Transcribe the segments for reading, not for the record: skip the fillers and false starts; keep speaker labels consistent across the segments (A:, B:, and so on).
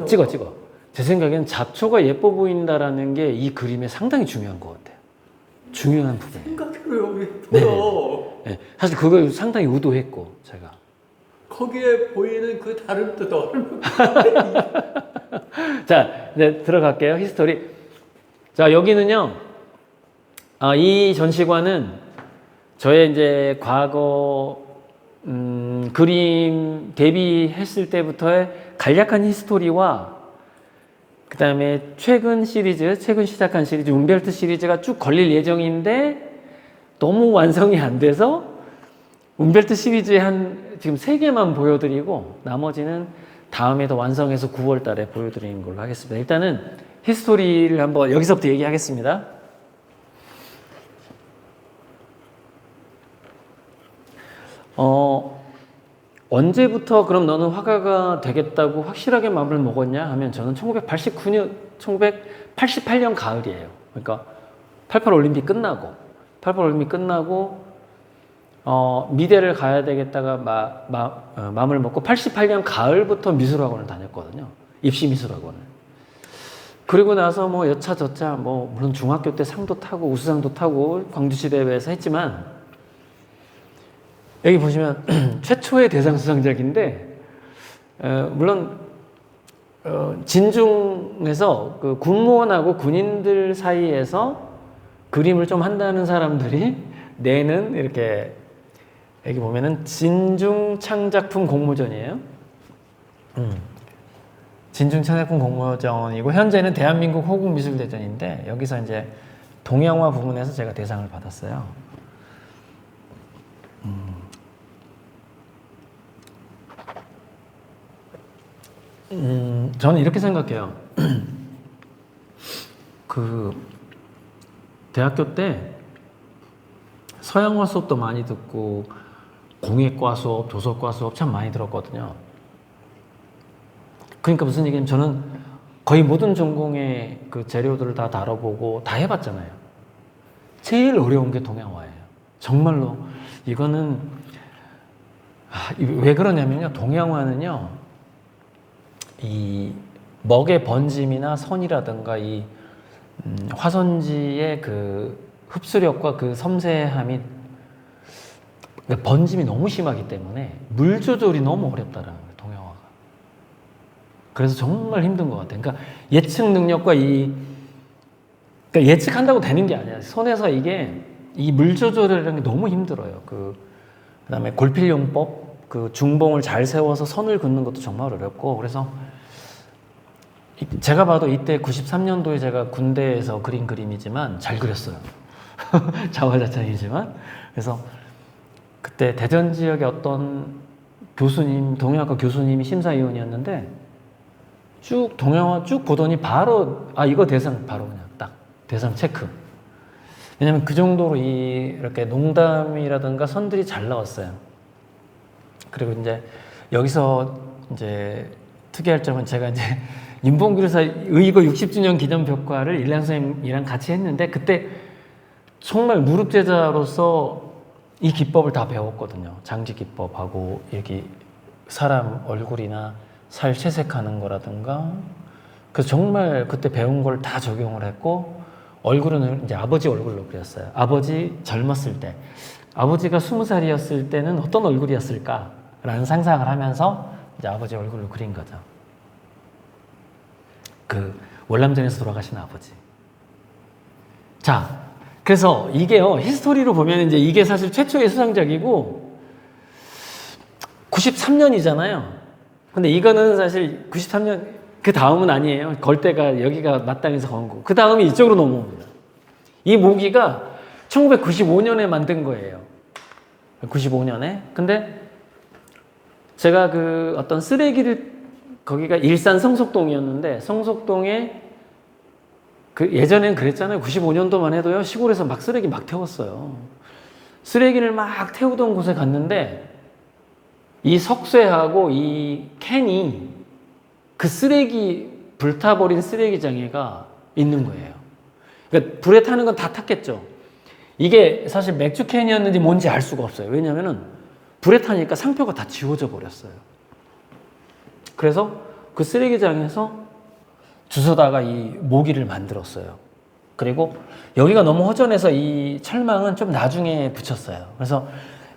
A: 찍어. 제 생각에는 잡초가 예뻐 보인다라는 게 이 그림에 상당히 중요한 것 같아요. 중요한 부분이에요.
B: 생각해보면 예뻐요.
A: 네. 사실 그걸 상당히 의도했고 제가.
B: 거기에 보이는 그 다른 뜻
A: 자, 이제 들어갈게요. 히스토리. 자, 여기는요. 이 전시관은 저의 이제 과거 그림 데뷔했을 때부터의 간략한 히스토리와 그 다음에 최근 시작한 시리즈, 움베르토 시리즈가 쭉 걸릴 예정인데 너무 완성이 안 돼서 움베르토 시리즈의 지금 3개만 보여드리고 나머지는 다음에 더 완성해서 9월 달에 보여드리는 걸로 하겠습니다. 일단은 히스토리를 한번 여기서부터 얘기하겠습니다. 언제부터 그럼 너는 화가가 되겠다고 확실하게 마음을 먹었냐 하면 저는 1988년 가을이에요. 그러니까 88 올림픽 끝나고 미대를 가야 되겠다가 마음을 먹고 88년 가을부터 미술학원을 다녔거든요. 입시 미술학원을. 그리고 나서 뭐 여차저차 뭐 물론 중학교 때 상도 타고 우수상도 타고 광주시 대회에서 했지만 여기 보시면 최초의 대상 수상작인데 물론 진중에서 그 군무원하고 군인들 사이에서 그림을 좀 한다는 사람들이 내는 이렇게 여기 보면은 진중 창작품 공모전이에요. 진중 창작품 공모전이고 현재는 대한민국 호국미술대전인데 여기서 이제 동양화 부문에서 제가 대상을 받았어요. 저는 이렇게 생각해요. 대학교 때 서양화 수업도 많이 듣고 공예과 수업, 조석과 수업 참 많이 들었거든요. 그러니까 무슨 얘기냐면 저는 거의 모든 전공의 그 재료들을 다 다뤄보고 다 해봤잖아요. 제일 어려운 게 동양화예요. 정말로 이거는 왜 그러냐면요. 동양화는요. 이 먹의 번짐이나 선이라든가 이 화선지의 그 흡수력과 그 섬세함이 그러니까 번짐이 너무 심하기 때문에 물 조절이 너무 어렵다라는 거예요. 동양화가. 그래서 정말 힘든 것 같아요. 그러니까 예측 능력과 그러니까 예측한다고 되는 게 아니야. 손에서 이 물 조절이라는 게 너무 힘들어요. 그다음에 골필용법, 그 중봉을 잘 세워서 선을 긋는 것도 정말 어렵고 그래서 제가 봐도 이때 93년도에 제가 군대에서 그린 그림이지만 잘 그렸어요. 자화자찬이지만 그래서 그때 대전 지역의 어떤 동양학과 교수님이 심사위원이었는데 쭉 동양화 쭉 보더니 바로 이거 대상 바로 그냥 딱 대상 체크. 왜냐면 그 정도로 이렇게 농담이라든가 선들이 잘 나왔어요. 그리고 이제 여기서 이제 특이할 점은 제가 이제 윤봉길 의사 의거 60주년 기념 벽화를 일량 선생님이랑 같이 했는데 그때 정말 무릎 제자로서 이 기법을 다 배웠거든요. 장지 기법하고 여기 사람 얼굴이나 살 채색하는 거라든가 그래서 정말 그때 배운 걸 다 적용을 했고 얼굴은 이제 아버지 얼굴로 그렸어요. 아버지 젊었을 때 아버지가 20살이었을 때는 어떤 얼굴이었을까라는 상상을 하면서 이제 아버지 얼굴로 그린 거죠. 그 월남전에서 돌아가신 아버지. 자, 그래서 이게요 히스토리로 보면 이제 이게 사실 최초의 수상작이고 93년이잖아요. 근데 이거는 사실 93년 그 다음은 아니에요. 걸대가 여기가 마땅해서 건 거고 그 다음이 이쪽으로 넘어옵니다. 이 모기가 1995년에 만든 거예요. 95년에. 근데 제가 그 어떤 쓰레기를 거기가 일산 성속동이었는데 성속동에 예전엔 그랬잖아요. 95년도만 해도요 시골에서 막 쓰레기 막 태웠어요. 쓰레기를 막 태우던 곳에 갔는데 이 석쇠하고 이 캔이 그 불타버린 쓰레기장애가 있는 거예요. 그러니까 불에 타는 건 다 탔겠죠. 이게 사실 맥주 캔이었는지 뭔지 알 수가 없어요. 왜냐면은 불에 타니까 상표가 다 지워져 버렸어요. 그래서 그 쓰레기장에서 주워다가 이 모기를 만들었어요. 그리고 여기가 너무 허전해서 이 철망은 좀 나중에 붙였어요. 그래서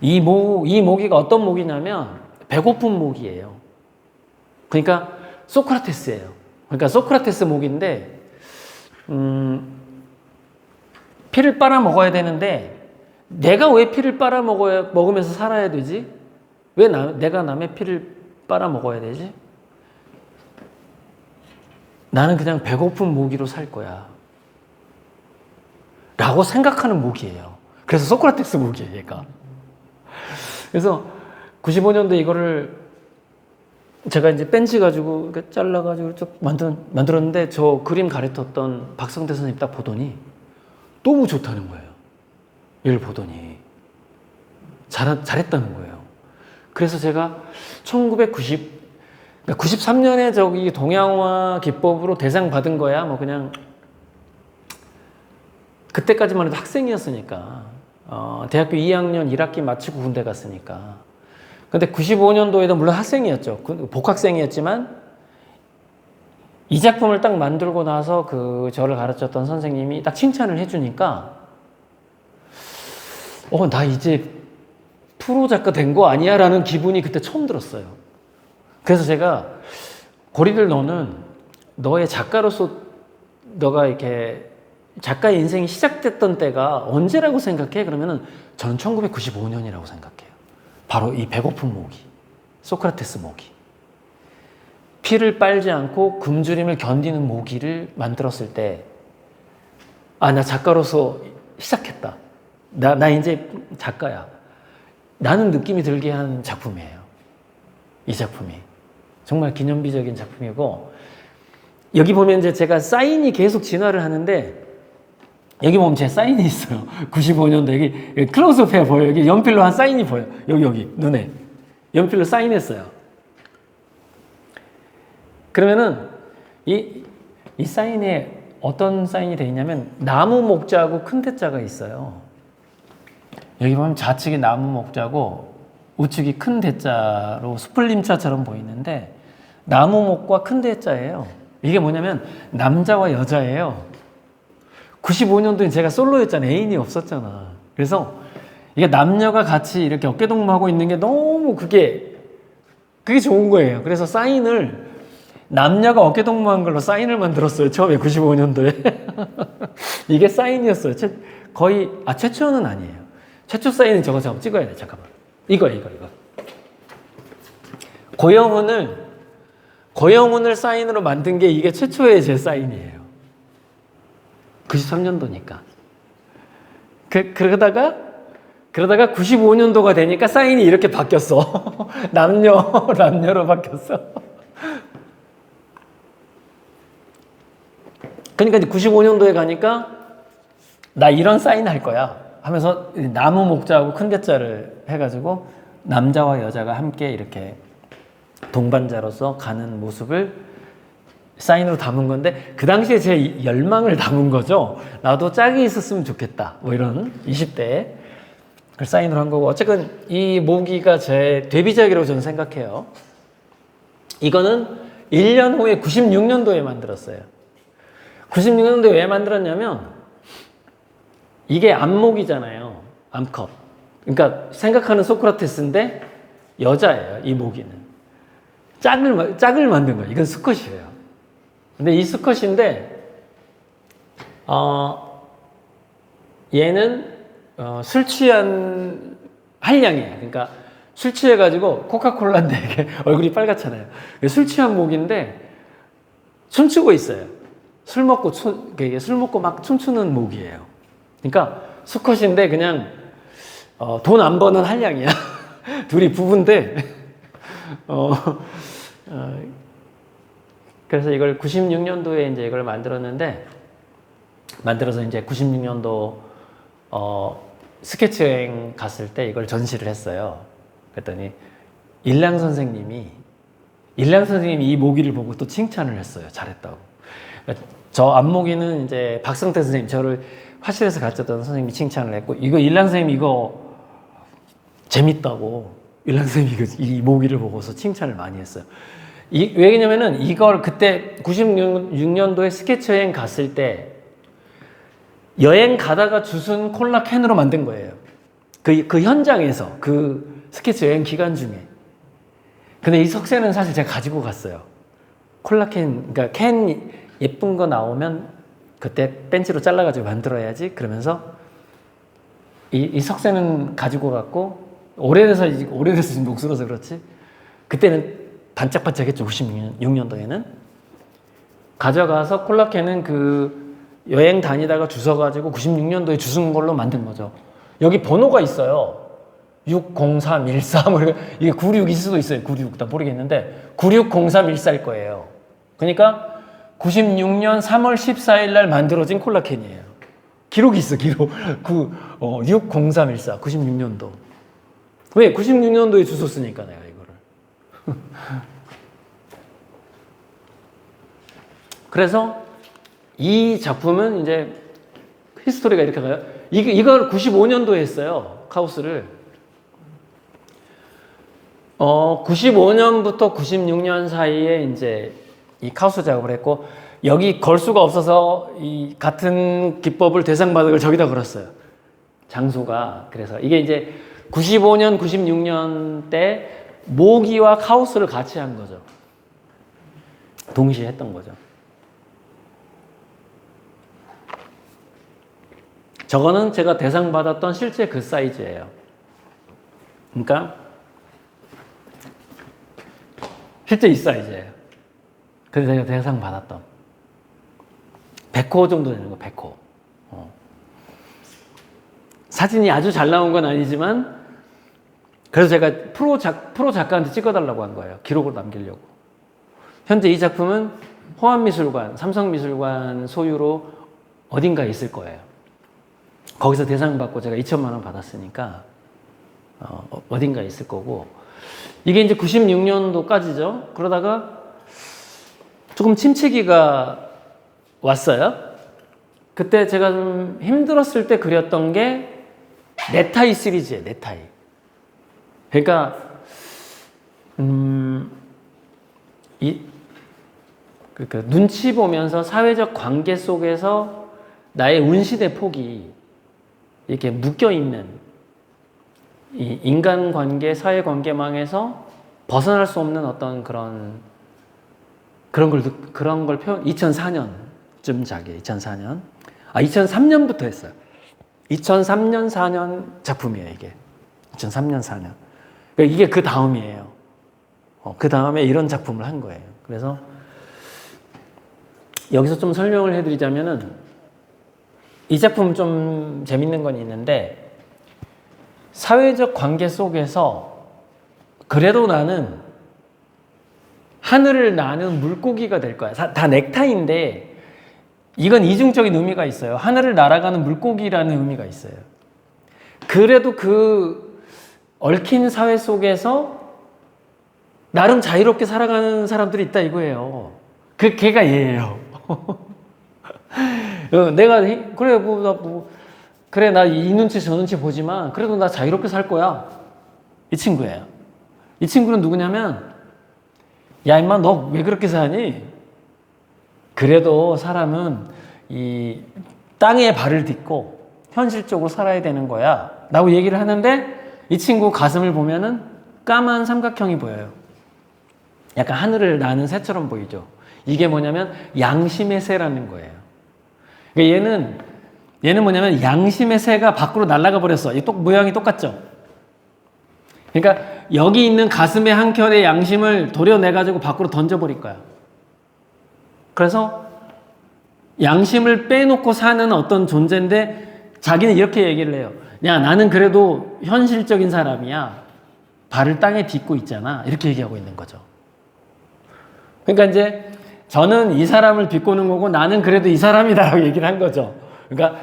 A: 이 모기가 어떤 모기냐면 배고픈 모기예요. 그러니까 소크라테스예요. 그러니까 소크라테스 모기인데 피를 빨아 먹어야 되는데 내가 왜 피를 빨아 먹으면서 살아야 되지? 왜 내가 남의 피를 빨아 먹어야 되지? 나는 그냥 배고픈 모기로 살 거야. 라고 생각하는 모기예요. 그래서 소크라테스 모기예요, 얘가. 그래서 95년도에 이거를 제가 이제 벤치 가지고 잘라가지고 쭉 만들었는데 저 그림 가르쳤던 박성대 선생님 딱 보더니 너무 좋다는 거예요. 이걸 보더니 잘했다는 거예요. 그래서 제가 93년에 저기 동양화 기법으로 대상 받은 거야. 뭐 그냥 그때까지만 해도 학생이었으니까 대학교 2학년 1학기 마치고 군대 갔으니까. 근데 95년도에도 물론 학생이었죠. 복학생이었지만 이 작품을 딱 만들고 나서 저를 가르쳤던 선생님이 딱 칭찬을 해주니까 나 이제 프로 작가 된 거 아니야? 라는 기분이 그때 처음 들었어요. 그래서 제가 고리들 너의 작가로서 너가 이렇게 작가의 인생이 시작됐던 때가 언제라고 생각해? 그러면은 저는 1995년이라고 생각해요. 바로 이 배고픈 모기, 소크라테스 모기. 피를 빨지 않고 굶주림을 견디는 모기를 만들었을 때, 나 작가로서 시작했다. 나 이제 작가야. 라는 느낌이 들게 한 작품이에요. 이 작품이. 정말 기념비적인 작품이고, 여기 보면 이제 제가 사인이 계속 진화를 하는데, 여기 보면 제 사인이 있어요. 95년도 여기 클로즈업 해 보여요. 여기 연필로 한 사인이 보여요. 여기 눈에 연필로 사인했어요. 그러면은 이 사인에 어떤 사인이 되어 있냐면 나무 목자하고 큰 대자가 있어요. 여기 보면 좌측이 나무 목자고 우측이 큰 대자로 스플림자처럼 보이는데 나무 목과 큰 대자예요. 이게 뭐냐면 남자와 여자예요. 95년도에 제가 솔로였잖아요. 애인이 없었잖아. 그래서 이게 남녀가 같이 이렇게 어깨동무하고 있는 게 너무 그게 좋은 거예요. 그래서 사인을 남녀가 어깨동무한 걸로 사인을 만들었어요. 처음에 95년도에. 이게 사인이었어요. 거의 최초는 아니에요. 최초 사인은 저거 찍어야 돼. 잠깐만. 이거. 고영훈을 사인으로 만든 게 이게 최초의 제 사인이에요. 93년도니까. 그러다가 95년도가 되니까 사인이 이렇게 바뀌었어. 남녀로 바뀌었어. 그러니까 이제 95년도에 가니까 나 이런 사인 할 거야 하면서 나무 목자하고 큰 대자를 해가지고 남자와 여자가 함께 이렇게 동반자로서 가는 모습을 사인으로 담은 건데 그 당시에 제 열망을 담은 거죠. 나도 짝이 있었으면 좋겠다. 뭐 이런 20대에 그걸 사인으로 한 거고 어쨌든 이 모기가 제 데뷔작이라고 저는 생각해요. 이거는 1년 후에 96년도에 만들었어요. 96년도에 왜 만들었냐면 이게 암모기잖아요. 암컷. 그러니까 생각하는 소크라테스인데 여자예요. 이 모기는. 짝을 만든 거예요. 이건 수컷이에요. 근데 이 수컷인데 얘는 술 취한 한량이에요. 그러니까 술 취해가지고 코카콜라인데 이게 얼굴이 빨갛잖아요. 술 취한 모기인데 춤추고 있어요. 술 먹고 막 춤추는 모기예요. 그러니까 수컷인데 그냥 돈 안 버는 한량이야. 둘이 부부인데 그래서 이걸 96년도에 이제 이걸 만들어서 이제 96년도 스케치 여행 갔을 때 이걸 전시를 했어요. 그랬더니 일랑 선생님이 이 모기를 보고 또 칭찬을 했어요. 잘했다고. 저 앞모기는 이제 박성태 선생님, 저를 화실에서 가르쳤던 선생님이 칭찬을 했고, 일랑 선생님이 이거 재밌다고, 일랑 선생님이 이 모기를 보고서 칭찬을 많이 했어요. 왜냐면은 이걸 그때 96년도에 스케치 여행 갔을 때 여행 가다가 주순 콜라 캔으로 만든 거예요. 그 현장에서 그 스케치 여행 기간 중에. 근데 이 석쇠는 사실 제가 가지고 갔어요. 콜라 캔, 그러니까 캔 예쁜 거 나오면 그때 벤치로 잘라가지고 만들어야지. 그러면서 이 석쇠는 가지고 갔고 오래돼서 지금 녹슬어서 그렇지. 그때는 반짝반짝했죠. 96년도에는 가져가서 콜라 캔은 그 여행 다니다가 주워가지고 96년도에 주운 걸로 만든 거죠. 여기 번호가 있어요. 60314 뭐 이게 96일 수도 있어요. 96 나 모르겠는데 960314일 거예요. 그러니까 96년 3월 14일 날 만들어진 콜라캔이에요. 기록이 있어, 기록. 60314 96년도. 왜? 96년도에 주웠으니까 내가 이거를. 그래서 이 작품은 이제 히스토리가 이렇게 가요. 이걸 95년도에 했어요. 카우스를. 95년부터 96년 사이에 이제 이 카우스 작업을 했고, 여기 걸 수가 없어서 이 같은 기법을 대상받은 걸 저기다 걸었어요. 장소가. 그래서 이게 이제 95년, 96년 때 모기와 카우스를 같이 한 거죠. 동시에 했던 거죠. 저거는 제가 대상받았던 실제 그 사이즈예요. 그러니까 실제 이 사이즈예요. 그래서 제가 대상받았던 100호 정도 되는 거, 100호. 사진이 아주 잘 나온 건 아니지만 그래서 제가 프로 작가한테 찍어달라고 한 거예요. 기록을 남기려고. 현재 이 작품은 호암미술관, 삼성미술관 소유로 어딘가에 있을 거예요. 거기서 대상 받고 제가 2천만 원 받았으니까 어딘가에 있을 거고, 이게 이제 96년도까지죠. 그러다가 조금 침체기가 왔어요. 그때 제가 좀 힘들었을 때 그렸던 게 네타이 시리즈예요. 네타이. 그러니까 그러니까 눈치 보면서 사회적 관계 속에서 나의 운시대 폭이 이렇게 묶여 있는 이 인간관계, 사회관계망에서 벗어날 수 없는 어떤 그런 걸 표현. 2004년쯤 작이에요. 2004년. 2003년부터 했어요. 2003년, 4년 작품이에요, 이게. 2003년, 4년. 그러니까 이게 그 다음이에요. 그 다음에 이런 작품을 한 거예요. 그래서 여기서 좀 설명을 해드리자면은, 이 작품 좀 재밌는 건 있는데, 사회적 관계 속에서 그래도 나는 하늘을 나는 물고기가 될 거야. 다 넥타이인데 이건 이중적인 의미가 있어요. 하늘을 날아가는 물고기라는 의미가 있어요. 그래도 그 얽힌 사회 속에서 나름 자유롭게 살아가는 사람들이 있다 이거예요. 걔가 얘예요. 내가 그래 그래 나 이 눈치 저 눈치 보지만 그래도 나 자유롭게 살 거야. 이 친구예요. 이 친구는 누구냐면, 야 임마 너 왜 그렇게 사니? 그래도 사람은 이 땅에 발을 딛고 현실적으로 살아야 되는 거야 라고 얘기를 하는데, 이 친구 가슴을 보면은 까만 삼각형이 보여요. 약간 하늘을 나는 새처럼 보이죠. 이게 뭐냐면 양심의 새라는 거예요. 그러니까 얘는 뭐냐면 양심의 새가 밖으로 날아가 버렸어. 이 모양이 똑같죠? 그러니까 여기 있는 가슴의 한 켠의 양심을 도려내가지고 밖으로 던져버릴 거야. 그래서 양심을 빼놓고 사는 어떤 존재인데, 자기는 이렇게 얘기를 해요. 야, 나는 그래도 현실적인 사람이야. 발을 땅에 딛고 있잖아. 이렇게 얘기하고 있는 거죠. 그러니까 이제 저는 이 사람을 비꼬는 거고 나는 그래도 이 사람이다라고 얘기를 한 거죠. 그러니까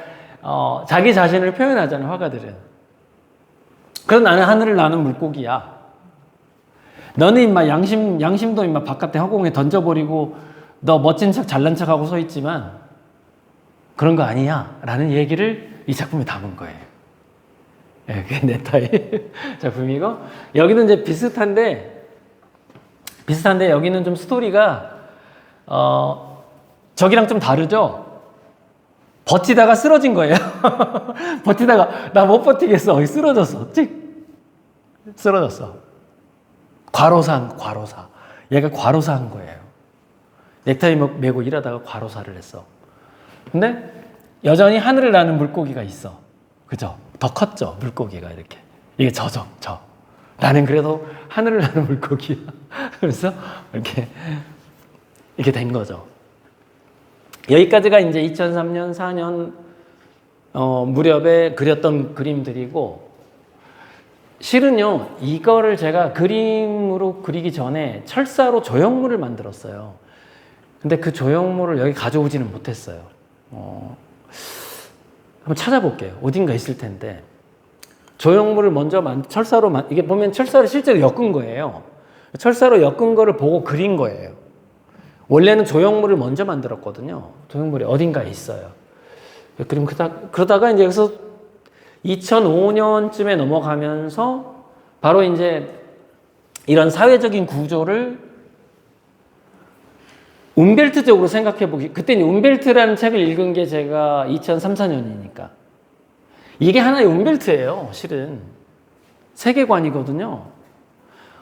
A: 자기 자신을 표현하잖아요, 화가들은. 그래서 나는 하늘을 나는 물고기야. 너는 임마 양심도 임마 바깥에 허공에 던져버리고 너 멋진 척 잘난 척하고 서 있지만 그런 거 아니야 라는 얘기를 이 작품에 담은 거예요. 그게 네타이 작품이고, 여기는 이제 비슷한데 비슷한데 여기는 좀 스토리가 저기랑 좀 다르죠? 버티다가 쓰러진 거예요. 버티다가 나 못 버티겠어. 쓰러졌어. 찍 쓰러졌어. 과로사. 얘가 과로사한 거예요. 넥타이 메고 일하다가 과로사를 했어. 근데 여전히 하늘을 나는 물고기가 있어. 그죠? 더 컸죠? 물고기가 이렇게. 이게 저죠. 나는 그래도 하늘을 나는 물고기야. 그래서 이렇게 된 거죠. 여기까지가 이제 2003년, 4년 무렵에 그렸던 그림들이고, 실은요, 이거를 제가 그림으로 그리기 전에 철사로 조형물을 만들었어요. 근데 그 조형물을 여기 가져오지는 못했어요. 한번 찾아볼게요. 어딘가 있을 텐데. 조형물을 먼저 철사로, 이게 보면 철사를 실제로 엮은 거예요. 철사로 엮은 거를 보고 그린 거예요. 원래는 조형물을 먼저 만들었거든요. 조형물이 어딘가에 있어요. 그럼 그러다가 이제 여기서 2005년쯤에 넘어가면서 바로 이제 이런 사회적인 구조를 움벨트적으로 생각해 보기. 그때 움벨트라는 책을 읽은 게 제가 2003, 4년이니까. 이게 하나의 움벨트예요, 실은. 세계관이거든요.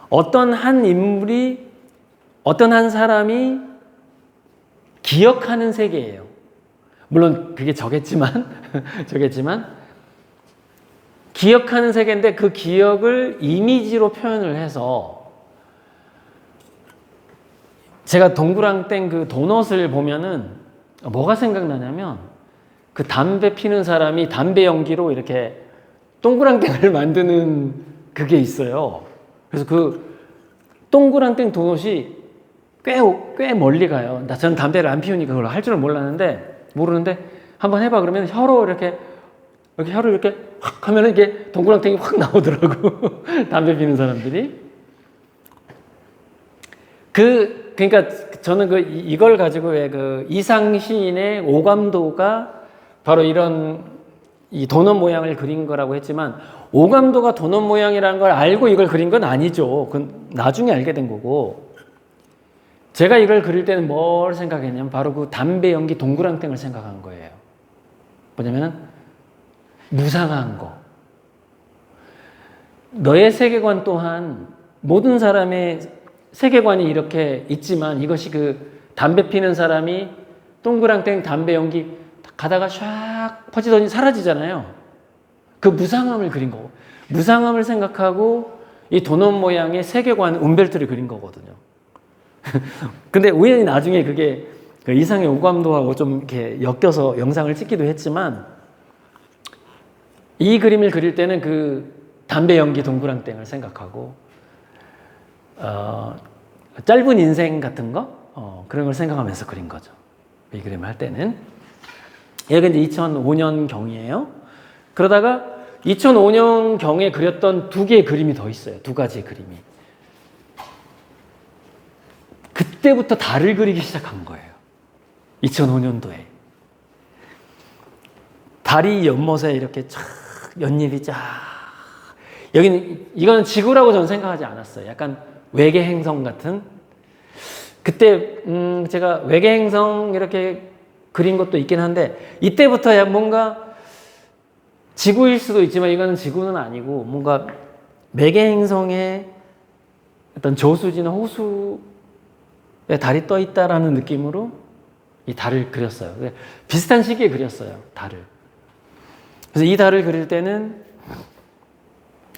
A: 어떤 한 인물이, 어떤 한 사람이 기억하는 세계예요. 물론 그게 저겠지만, 기억하는 세계인데 그 기억을 이미지로 표현을 해서 제가 동그랑땡 그 도넛을 보면은 뭐가 생각나냐면 그 담배 피는 사람이 담배 연기로 이렇게 동그랑땡을 만드는 그게 있어요. 그래서 그 동그랑땡 도넛이 꽤 멀리 가요. 저는 담배를 안 피우니까 그걸 할 줄은 모르는데 한번 해봐 그러면 혀로 이렇게 혀를 이렇게 확 하면은 이게 동그랑땡이 확 나오더라고. 담배 피는 사람들이. 그러니까 저는 이걸 가지고 왜 그 이상 시인의 오감도가 바로 이런 이 도넛 모양을 그린 거라고 했지만, 오감도가 도넛 모양이라는 걸 알고 이걸 그린 건 아니죠. 그건 나중에 알게 된 거고. 제가 이걸 그릴 때는 뭘 생각했냐면 바로 그 담배 연기 동그랑땡을 생각한 거예요. 뭐냐면은 무상한 거. 너의 세계관 또한 모든 사람의 세계관이 이렇게 있지만 이것이 그 담배 피는 사람이 동그랑땡 담배 연기 가다가 샥 퍼지더니 사라지잖아요. 그 무상함을 그린 거고, 무상함을 생각하고 이 도넛 모양의 세계관 움벨트를 그린 거거든요. 근데 우연히 나중에 그게 그 이상의 오감도하고 좀 이렇게 엮여서 영상을 찍기도 했지만, 이 그림을 그릴 때는 그 담배 연기 동그랑땡을 생각하고 짧은 인생 같은 거 그런 걸 생각하면서 그린 거죠. 이 그림을 할 때는. 여기 이제 2005년 경이에요. 그러다가 2005년 경에 그렸던 두 개의 그림이 더 있어요. 두 가지의 그림이. 그때부터 달을 그리기 시작한 거예요. 2005년도에. 달이 연못에 이렇게 쫙 연잎이 쫙. 이거는 지구라고 저는 생각하지 않았어요. 약간 외계 행성 같은. 그때 제가 외계 행성 이렇게 그린 것도 있긴 한데, 이때부터 뭔가 지구일 수도 있지만 이거는 지구는 아니고 뭔가 외계 행성의 어떤 저수지나 호수에 달이 떠 있다라는 느낌으로 이 달을 그렸어요. 비슷한 시기에 그렸어요, 달을. 그래서 이 달을 그릴 때는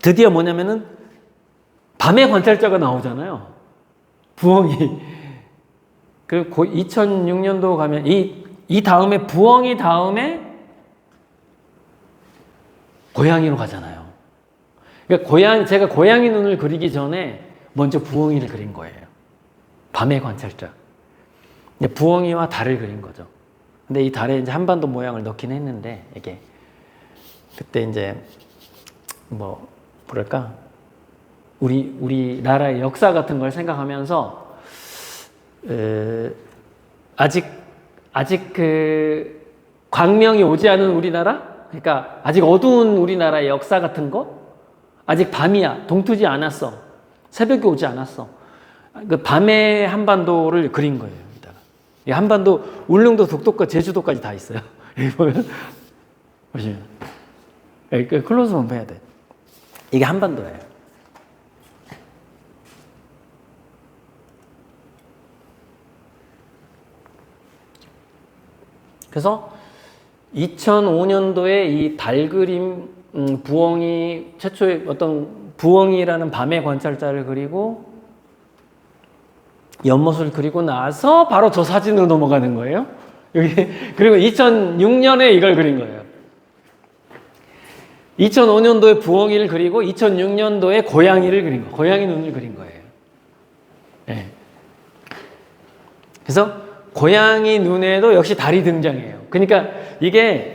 A: 드디어 뭐냐면은 밤의 관찰자가 나오잖아요. 부엉이. 그 2006년도 가면 이 다음에 부엉이 다음에 고양이로 가잖아요. 그러니까 제가 고양이 눈을 그리기 전에 먼저 부엉이를 그린 거예요. 밤의 관찰자. 부엉이와 달을 그린 거죠. 근데 이 달에 이제 한반도 모양을 넣긴 했는데, 이게 그때 이제 뭐랄까 우리나라의 역사 같은 걸 생각하면서 아직 그 광명이 오지 않은 우리나라, 그러니까 아직 어두운 우리나라의 역사 같은 거, 아직 밤이야, 동트지 않았어, 새벽이 오지 않았어. 그 밤의 한반도를 그린 거예요. 여기다가. 이 한반도 울릉도, 독도과 제주도까지 다 있어요. 여기 보면 보시면 여기 클로즈업 해야 돼. 이게 한반도예요. 그래서 2005년도에 이 달 그림 부엉이 최초의 어떤 부엉이라는 밤의 관찰자를 그리고 연못을 그리고 나서 바로 저 사진으로 넘어가는 거예요. 여기 그리고 2006년에 이걸 그린 거예요. 2005년도에 부엉이를 그리고 2006년도에 고양이를 그린 거예요. 고양이 눈을 그린 거예요. 네. 그래서 고양이 눈에도 역시 달이 등장해요. 그러니까 이게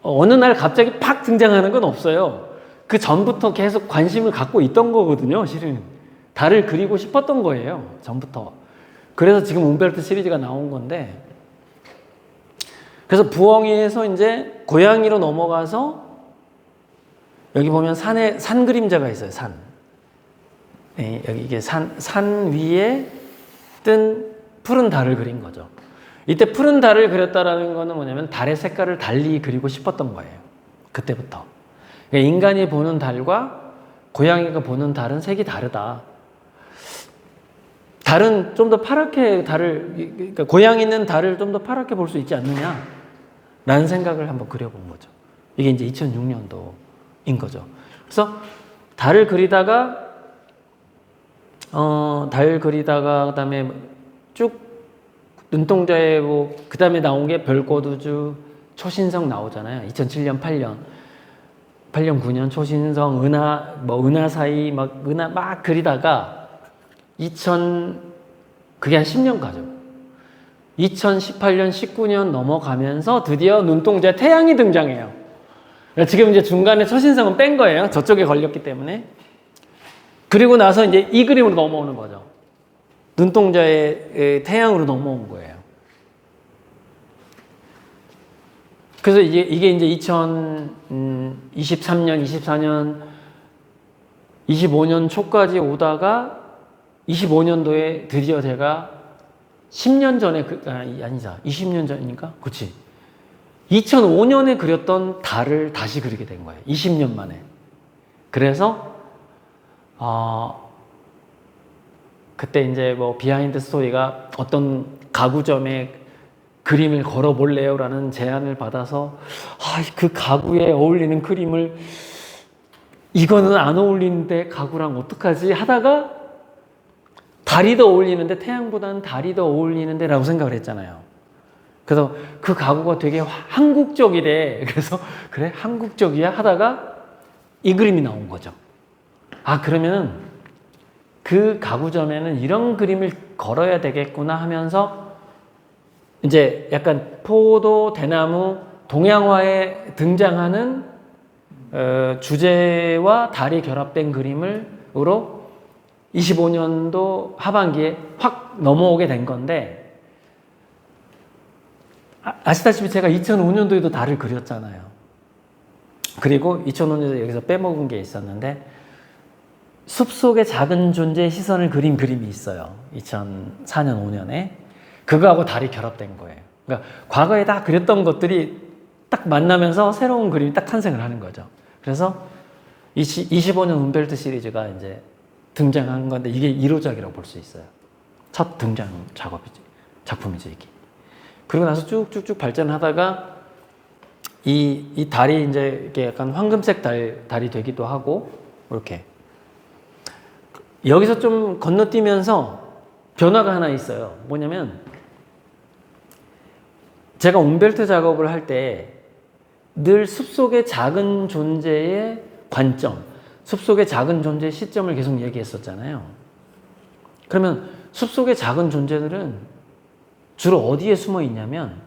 A: 어느 날 갑자기 팍 등장하는 건 없어요. 그 전부터 계속 관심을 갖고 있던 거거든요. 실은 달을 그리고 싶었던 거예요. 전부터. 그래서 지금 움베르토 시리즈가 나온 건데, 그래서 부엉이에서 이제 고양이로 넘어가서 여기 보면 산 그림자가 있어요. 산. 네, 여기 이게 산 위에 뜬 푸른 달을 그린 거죠. 이때 푸른 달을 그렸다라는 거는 뭐냐면 달의 색깔을 달리 그리고 싶었던 거예요. 그때부터. 그러니까 인간이 보는 달과 고양이가 보는 달은 색이 다르다. 달은 좀 더 파랗게 그러니까 고양이는 달을 좀 더 파랗게 볼 수 있지 않느냐라는 생각을 한번 그려본 거죠. 이게 이제 2006년도인 거죠. 그래서 달을 그리다가 그다음에 쭉 눈동자에 그 다음에 나온 게 별꽃우주, 초신성 나오잖아요. 2007년, 8년, 9년 초신성, 은하 사이 은하 막 그리다가 그게 한 10년 가죠. 2018년, 19년 넘어가면서 드디어 눈동자에 태양이 등장해요. 지금 이제 중간에 초신성은 뺀 거예요. 저쪽에 걸렸기 때문에. 그리고 나서 이제 이 그림으로 넘어오는 거죠. 눈동자에 태양으로 넘어온 거예요. 그래서 이게 이제 2023년, 24년, 25년 초까지 오다가 25년도에 드디어 제가 10년 전에, 아니자, 20년 전이니까? 그치. 2005년에 그렸던 달을 다시 그리게 된 거예요. 20년 만에. 그래서, 그때 이제 비하인드 스토리가 어떤 가구점에 그림을 걸어볼래요? 라는 제안을 받아서, 그 가구에 어울리는 그림을, 이거는 안 어울리는데 가구랑 어떡하지? 하다가, 달이 더 어울리는데, 태양보다는 달이 더 어울리는데 라고 생각을 했잖아요. 그래서 그 가구가 되게 한국적이래. 그래서, 그래? 한국적이야? 하다가 이 그림이 나온 거죠. 그러면은 그 가구점에는 이런 그림을 걸어야 되겠구나 하면서 이제 약간 포도, 대나무, 동양화에 등장하는 주제와 달이 결합된 그림으로 25년도 하반기에 확 넘어오게 된 건데, 아시다시피 제가 2005년도에도 달을 그렸잖아요. 그리고 2005년도에 여기서 빼먹은 게 있었는데, 숲속의 작은 존재의 시선을 그린 그림이 있어요. 2004년, 5년에. 그거하고 달이 결합된 거예요. 그러니까 과거에 다 그렸던 것들이 딱 만나면서 새로운 그림이 딱 탄생을 하는 거죠. 그래서 25년 움베르토 시리즈가 이제 등장한 건데, 이게 1호작이라고 볼 수 있어요. 첫 등장 작품이죠, 이게. 그리고 나서 쭉쭉쭉 발전하다가 이 달이 이제 이렇게 약간 황금색 달이 되기도 하고, 이렇게. 여기서 좀 건너뛰면서 변화가 하나 있어요. 뭐냐면, 제가 움베르토 작업을 할 때 늘 숲속의 작은 존재의 관점, 숲속의 작은 존재의 시점을 계속 얘기했었잖아요. 그러면 숲속의 작은 존재들은 주로 어디에 숨어 있냐면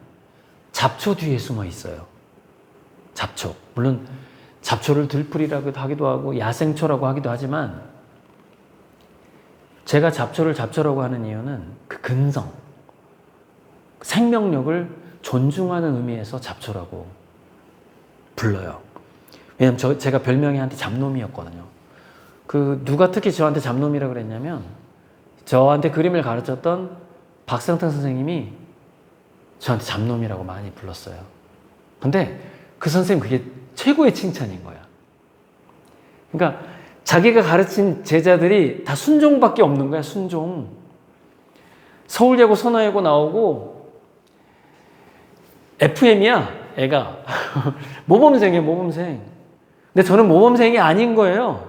A: 잡초 뒤에 숨어 있어요. 잡초. 물론 잡초를 들풀이라고 하기도 하고 야생초라고 하기도 하지만, 제가 잡초를 잡초라고 하는 이유는 그 근성, 생명력을 존중하는 의미에서 잡초라고 불러요. 왜냐면 제가 별명이 한테 잡놈이었거든요. 누가 특히 저한테 잡놈이라고 그랬냐면, 저한테 그림을 가르쳤던 박성탁 선생님이 저한테 잡놈이라고 많이 불렀어요. 근데 그 선생님 그게 최고의 칭찬인 거야. 그러니까 자기가 가르친 제자들이 다 순종밖에 없는 거야, 순종. 서울예고 선화예고 나오고 FM이야, 애가. 모범생이에요, 모범생. 근데 저는 모범생이 아닌 거예요.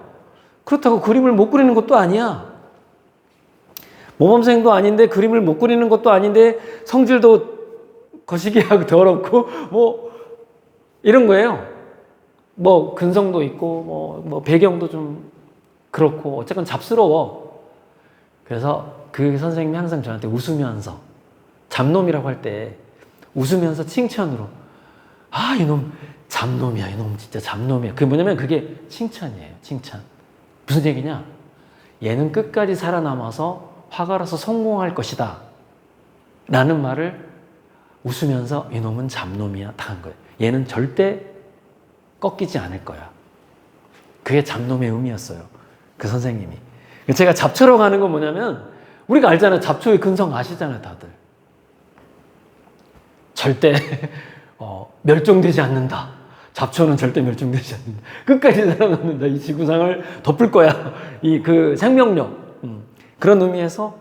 A: 그렇다고 그림을 못 그리는 것도 아니야. 모범생도 아닌데 그림을 못 그리는 것도 아닌데 성질도 거시기하고 더럽고 뭐 이런 거예요. 뭐 근성도 있고 뭐 배경도 좀 그렇고 어쨌건 잡스러워. 그래서 그 선생님이 항상 저한테 웃으면서 잡놈이라고 할 때 웃으면서 칭찬으로 아 이놈 잡놈이야, 이놈 진짜 잡놈이야. 그게 뭐냐면 그게 칭찬이에요, 칭찬. 무슨 얘기냐? 얘는 끝까지 살아남아서 화가로서 성공할 것이다 라는 말을 웃으면서 이놈은 잡놈이야 다 한 거예요. 얘는 절대 꺾이지 않을 거야. 그게 잡놈의 의미였어요, 그 선생님이. 제가 잡초로 가는 건 뭐냐면 우리가 알잖아요. 잡초의 근성 아시잖아요, 다들. 절대 멸종되지 않는다. 잡초는 절대 멸종되지 않는다. 끝까지 살아남는다. 이 지구상을 덮을 거야. 그 생명력. 그런 의미에서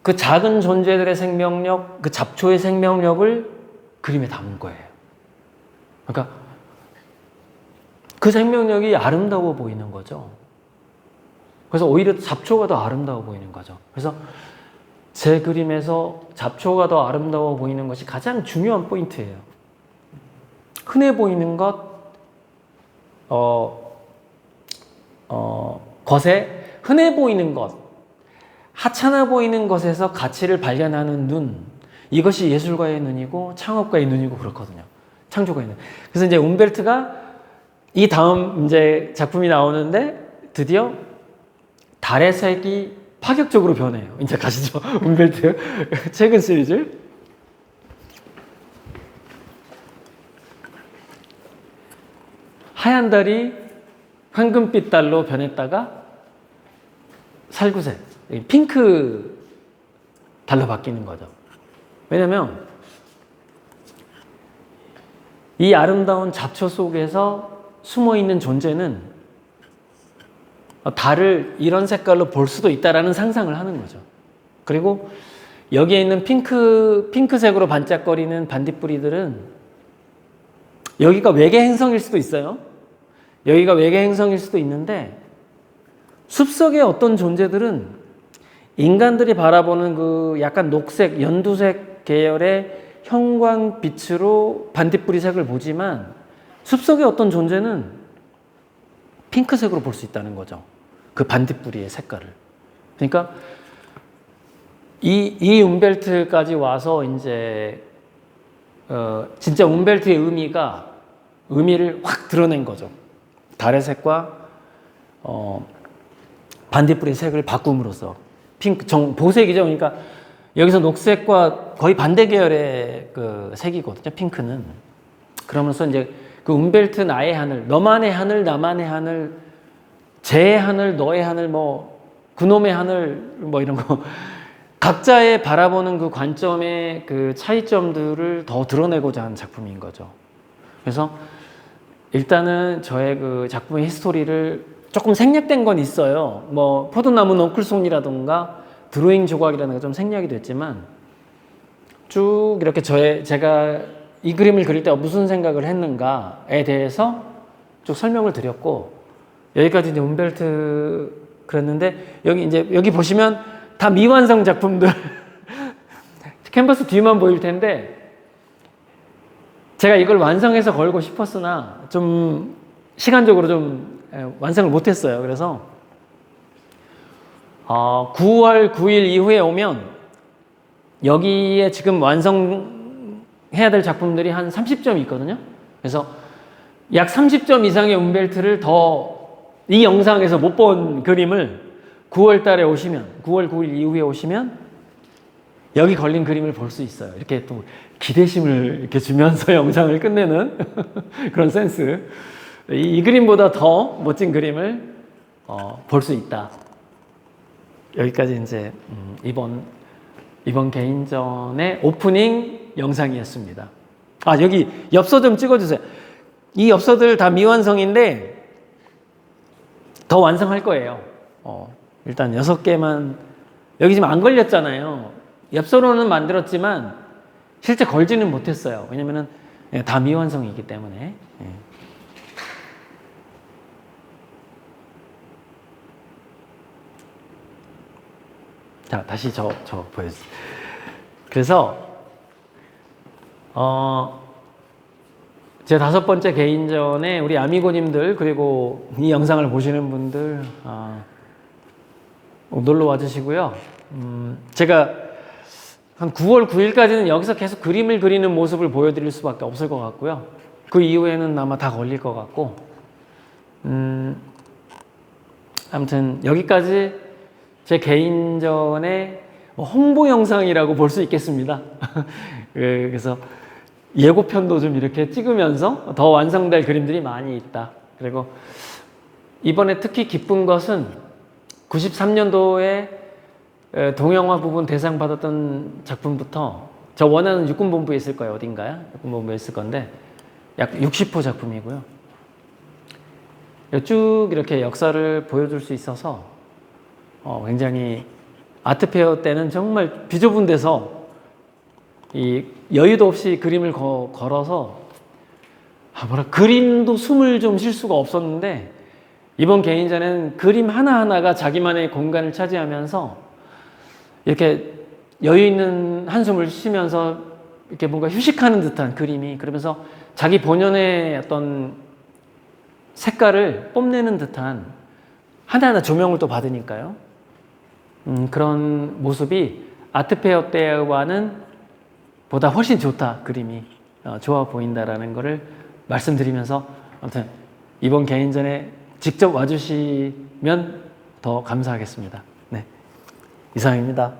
A: 그 작은 존재들의 생명력, 그 잡초의 생명력을 그림에 담은 거예요. 그러니까 그 생명력이 아름다워 보이는 거죠. 그래서 오히려 잡초가 더 아름다워 보이는 거죠. 그래서 제 그림에서 잡초가 더 아름다워 보이는 것이 가장 중요한 포인트예요. 흔해 보이는 것, 것에 흔해 보이는 것, 하찮아 보이는 것에서 가치를 발견하는 눈, 이것이 예술가의 눈이고 창업가의 눈이고 그렇거든요. 창조가의 눈. 그래서 이제 움베르트가 이 다음 이제 작품이 나오는데 드디어 달의 색이 파격적으로 변해요. 이제 가시죠. 움베르트 최근 시리즈. 하얀 달이 황금빛 달로 변했다가 살구색, 핑크 달로 바뀌는 거죠. 왜냐면 이 아름다운 잡초 속에서 숨어있는 존재는 달을 이런 색깔로 볼 수도 있다라는 상상을 하는 거죠. 그리고 여기에 있는 핑크색으로 반짝거리는 반딧불이들은 여기가 외계 행성일 수도 있어요. 여기가 외계 행성일 수도 있는데 숲속의 어떤 존재들은 인간들이 바라보는 그 약간 녹색, 연두색 계열의 형광빛으로 반딧불이 색을 보지만 숲속의 어떤 존재는 핑크색으로 볼 수 있다는 거죠. 그 반딧불이의 색깔을. 그러니까 이 움베르트까지 와서 이제 진짜 움베르트의 의미를 확 드러낸 거죠. 달의 색과 반딧불의 색을 바꿈으로써 보색이죠. 그러니까 여기서 녹색과 거의 반대 계열의 그 색이거든요. 핑크는. 그러면서 이제 그 움베르트 나의 하늘, 너만의 하늘, 나만의 하늘, 제 하늘, 너의 하늘, 뭐 그놈의 하늘, 뭐 이런 거 각자의 바라보는 그 관점의 그 차이점들을 더 드러내고자 하는 작품인 거죠. 그래서 일단은 저의 그 작품의 히스토리를 조금 생략된 건 있어요. 뭐 포도나무 넝쿨송이라든가 드로잉 조각이라는 게 좀 생략이 됐지만 쭉 이렇게 제가 이 그림을 그릴 때 무슨 생각을 했는가에 대해서 쭉 설명을 드렸고 여기까지 이제 움베르트 그랬는데 여기 보시면 다 미완성 작품들 캔버스 뒤만 보일 텐데 제가 이걸 완성해서 걸고 싶었으나 좀 시간적으로 좀 완성을 못했어요. 그래서 9월 9일 이후에 오면 여기에 지금 완성해야 될 작품들이 한 30점 있거든요. 그래서 약 30점 이상의 움베르트를 이 영상에서 못 본 그림을 9월 달에 오시면 9월 9일 이후에 오시면 여기 걸린 그림을 볼 수 있어요. 이렇게 또 기대심을 이렇게 주면서 영상을 끝내는 그런 센스. 이 그림보다 더 멋진 그림을 볼 수 있다. 여기까지 이제 이번 개인전의 오프닝 영상이었습니다. 아, 여기 엽서 좀 찍어주세요. 이 엽서들 다 미완성인데 더 완성할 거예요. 일단 6개만, 여기 지금 안 걸렸잖아요. 엽서로는 만들었지만 실제 걸지는 못했어요. 왜냐면은 다 미완성이기 때문에. 자, 다시 저 보여주세요. 그래서 제 5번째 개인전에 우리 아미고님들, 그리고 이 영상을 보시는 분들 놀러 와주시고요. 제가 한 9월 9일까지는 여기서 계속 그림을 그리는 모습을 보여드릴 수밖에 없을 것 같고요. 그 이후에는 아마 다 걸릴 것 같고, 아무튼 여기까지 제 개인전의 홍보 영상이라고 볼 수 있겠습니다. 그래서 예고편도 좀 이렇게 찍으면서 더 완성될 그림들이 많이 있다. 그리고 이번에 특히 기쁜 것은 93년도에 동영화 부분 대상 받았던 작품부터, 저 원하는 육군본부에 있을 거예요. 어딘가요? 육군본부에 있을 건데 약 60호 작품이고요. 쭉 이렇게 역사를 보여줄 수 있어서 굉장히 아트페어 때는 정말 비좁은 데서 이 여유도 없이 그림을 걸어서 그림도 숨을 좀 쉴 수가 없었는데, 이번 개인전에는 그림 하나하나가 자기만의 공간을 차지하면서 이렇게 여유 있는 한숨을 쉬면서 이렇게 뭔가 휴식하는 듯한 그림이, 그러면서 자기 본연의 어떤 색깔을 뽐내는 듯한, 하나하나 조명을 또 받으니까요. 그런 모습이 아트페어 때와는 보다 훨씬 좋다. 그림이 좋아 보인다라는 것을 말씀드리면서, 아무튼 이번 개인전에 직접 와주시면 더 감사하겠습니다. 네, 이상입니다.